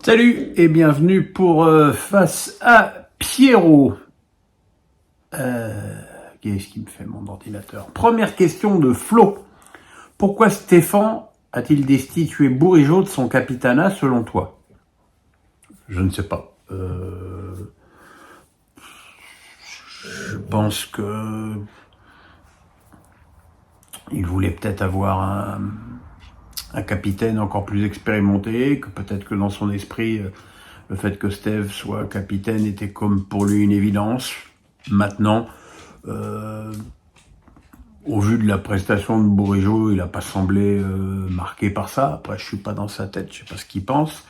Salut et bienvenue pour Face à Pierrot. Qu'est-ce qui me fait mon ordinateur? Première question de Flo. Pourquoi Stéphane a-t-il destitué Bourigeaud de son capitanat selon toi? Je ne sais pas. Je pense que il voulait peut-être avoir un capitaine encore plus expérimenté, que peut-être que dans son esprit, le fait que Steve soit capitaine était comme pour lui une évidence. Maintenant, au vu de la prestation de Bourigeaud, il n'a pas semblé marqué par ça. Après, je suis pas dans sa tête, je sais pas ce qu'il pense.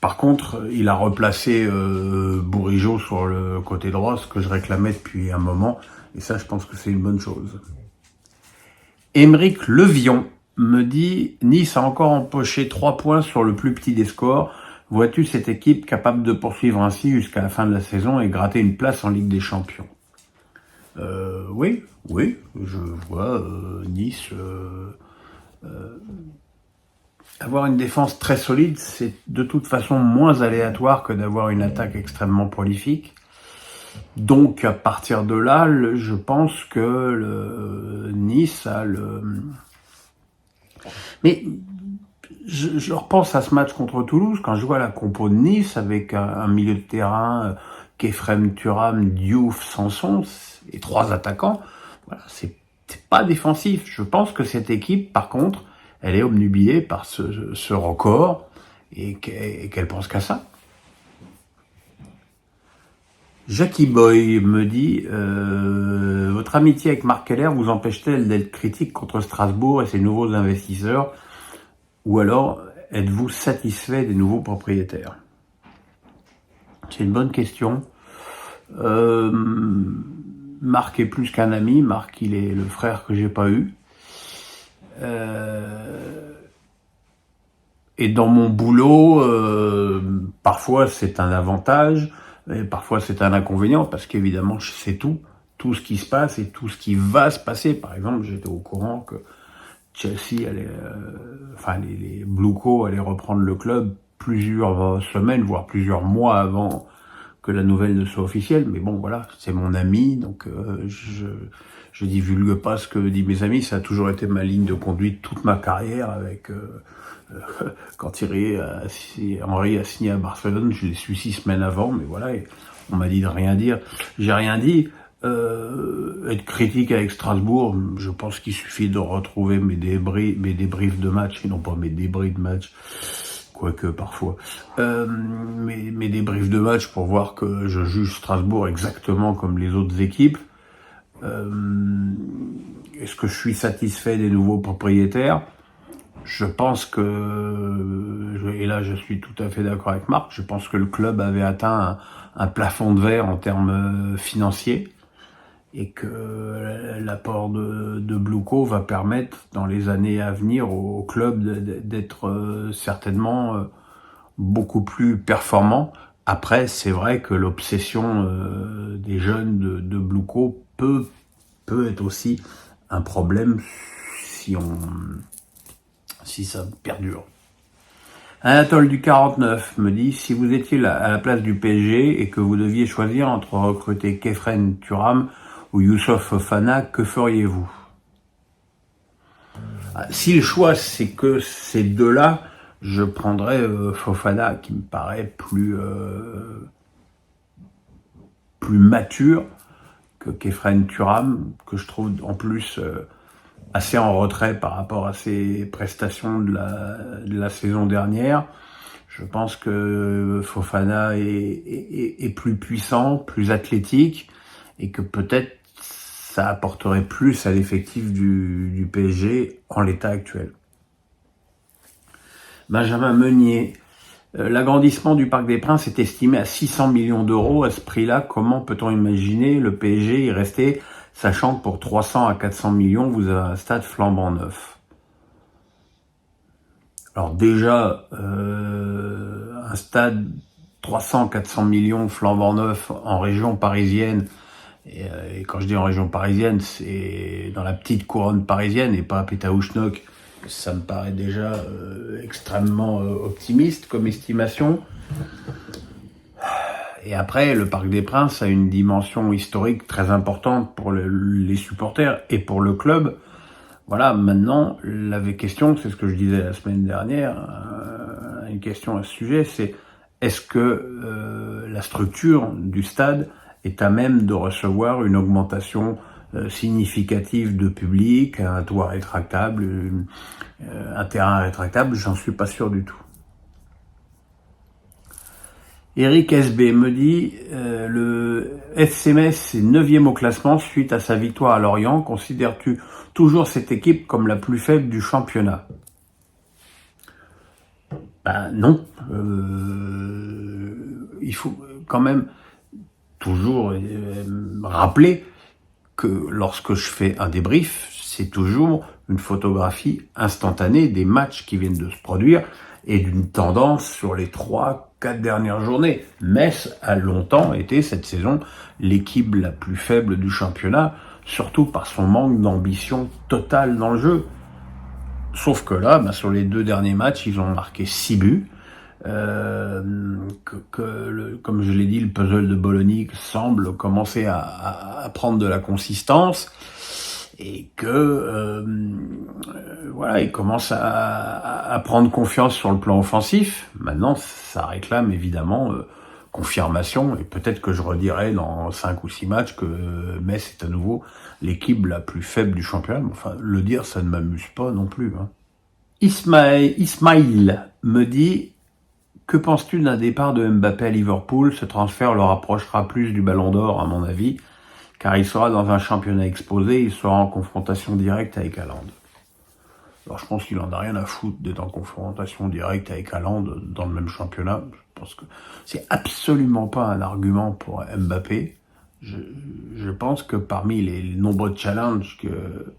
Par contre, il a replacé Bourigeaud sur le côté droit, ce que je réclamais depuis un moment. Et ça, je pense que c'est une bonne chose. Émeric Levion me dit « Nice a encore empoché 3 points sur le plus petit des scores. Vois-tu cette équipe capable de poursuivre ainsi jusqu'à la fin de la saison et gratter une place en Ligue des Champions ?» Oui, je vois Nice avoir une défense très solide. C'est de toute façon moins aléatoire que d'avoir une attaque extrêmement prolifique. Donc à partir de là, je pense que Nice a le... Mais je repense à ce match contre Toulouse, quand je vois la compo de Nice avec un milieu de terrain, Kefrem Thuram, Diouf, Sanson, et 3 attaquants. Voilà, c'est pas défensif. Je pense que cette équipe, par contre, elle est obnubilée par ce record et qu'elle pense qu'à ça. Jackie Boy me dit votre amitié avec Marc Keller vous empêche-t-elle d'être critique contre Strasbourg et ses nouveaux investisseurs, ou alors êtes-vous satisfait des nouveaux propriétaires? C'est une bonne question. Marc est plus qu'un ami. Marc, il est le frère que j'ai pas eu. Et dans mon boulot, parfois c'est un avantage, et parfois c'est un inconvénient, parce qu'évidemment je sais tout ce qui se passe et tout ce qui va se passer. Par exemple, j'étais au courant que Chelsea allait, les Blueco allaient reprendre le club plusieurs semaines, voire plusieurs mois avant que la nouvelle ne soit officielle. Mais bon, voilà, c'est mon ami, donc je divulgue pas ce que disent mes amis. Ça a toujours été ma ligne de conduite toute ma carrière. Avec quand Henry a signé à Barcelone, je l'ai su 6 semaines avant, mais voilà, et on m'a dit de rien dire. J'ai rien dit. Être critique avec Strasbourg, je pense qu'il suffit de retrouver mes débriefs de match, et non pas mes débris de match, quoique parfois, mes débriefs de match pour voir que je juge Strasbourg exactement comme les autres équipes. Est-ce que je suis satisfait des nouveaux propriétaires? Je pense que, et là je suis tout à fait d'accord avec Marc, je pense que le club avait atteint un plafond de verre en termes financiers, et que l'apport de Blueco va permettre dans les années à venir au club d'être certainement beaucoup plus performant. Après, c'est vrai que l'obsession des jeunes de Blueco peut être aussi un problème si ça perdure. Anatole du 49 me dit « Si vous étiez à la place du PSG et que vous deviez choisir entre recruter Kefren Thuram ou Youssouf Fofana, que feriez-vous » Si le choix c'est que ces deux-là, je prendrais Fofana, qui me paraît plus mature que Kefren Thuram, que je trouve en plus assez en retrait par rapport à ses prestations de la saison dernière. Je pense que Fofana est plus puissant, plus athlétique, et que peut-être ça apporterait plus à l'effectif du PSG en l'état actuel. Benjamin Meunier, l'agrandissement du Parc des Princes est estimé à 600 millions d'euros. À ce prix-là, comment peut-on imaginer le PSG y rester, sachant que pour 300 à 400 millions, vous avez un stade flambant neuf? Alors déjà, un stade 300-400 millions flambant neuf en région parisienne, et quand je dis en région parisienne, c'est dans la petite couronne parisienne et pas à Pétaouchnok, Ça me paraît déjà extrêmement optimiste comme estimation. Et après, le Parc des Princes a une dimension historique très importante pour les supporters et pour le club. Voilà, maintenant, la vraie question, c'est ce que je disais la semaine dernière, une question à ce sujet, c'est est-ce que la structure du stade est à même de recevoir une augmentation significative de public, un toit rétractable, un terrain rétractable? J'en suis pas sûr du tout. Eric SB me dit le FC Metz est 9e au classement suite à sa victoire à Lorient. Considères-tu toujours cette équipe comme la plus faible du championnat? Ben non. Il faut quand même toujours rappeler que lorsque je fais un débrief, c'est toujours une photographie instantanée des matchs qui viennent de se produire et d'une tendance sur les 3-4 dernières journées. Metz a longtemps été, cette saison, l'équipe la plus faible du championnat, surtout par son manque d'ambition totale dans le jeu. Sauf que là, sur les 2 derniers matchs, ils ont marqué 6 buts. Comme je l'ai dit, le puzzle de Bologna semble commencer à prendre de la consistance et que voilà, il commence à prendre confiance sur le plan offensif. Maintenant, ça réclame évidemment confirmation, et peut-être que je redirai dans 5 ou 6 matchs que Metz est à nouveau l'équipe la plus faible du championnat. Enfin, le dire, ça ne m'amuse pas non plus. Ismail me dit: que penses-tu d'un départ de Mbappé à Liverpool? Ce transfert le rapprochera plus du Ballon d'Or, à mon avis, car il sera dans un championnat exposé, il sera en confrontation directe avec Haaland. Alors je pense qu'il en a rien à foutre d'être en confrontation directe avec Haaland dans le même championnat. Je pense que c'est absolument pas un argument pour Mbappé. Je pense que parmi les nombreux challenges que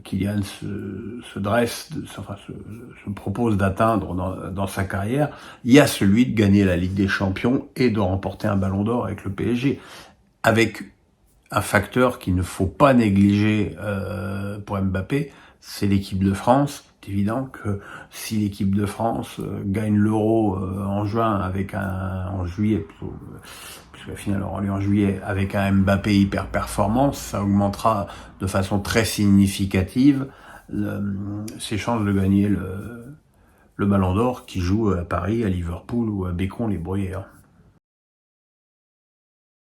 Kylian se propose d'atteindre dans sa carrière, il y a celui de gagner la Ligue des Champions et de remporter un Ballon d'Or avec le PSG, avec un facteur qu'il ne faut pas négliger pour Mbappé, c'est l'équipe de France. C'est évident que si l'équipe de France gagne l'Euro en juillet, puisque la finale aura lieu en juillet, avec un Mbappé hyper performant, ça augmentera de façon très significative ses chances de gagner le Ballon d'Or, qui joue à Paris, à Liverpool ou à Bécon-les-Bruyères.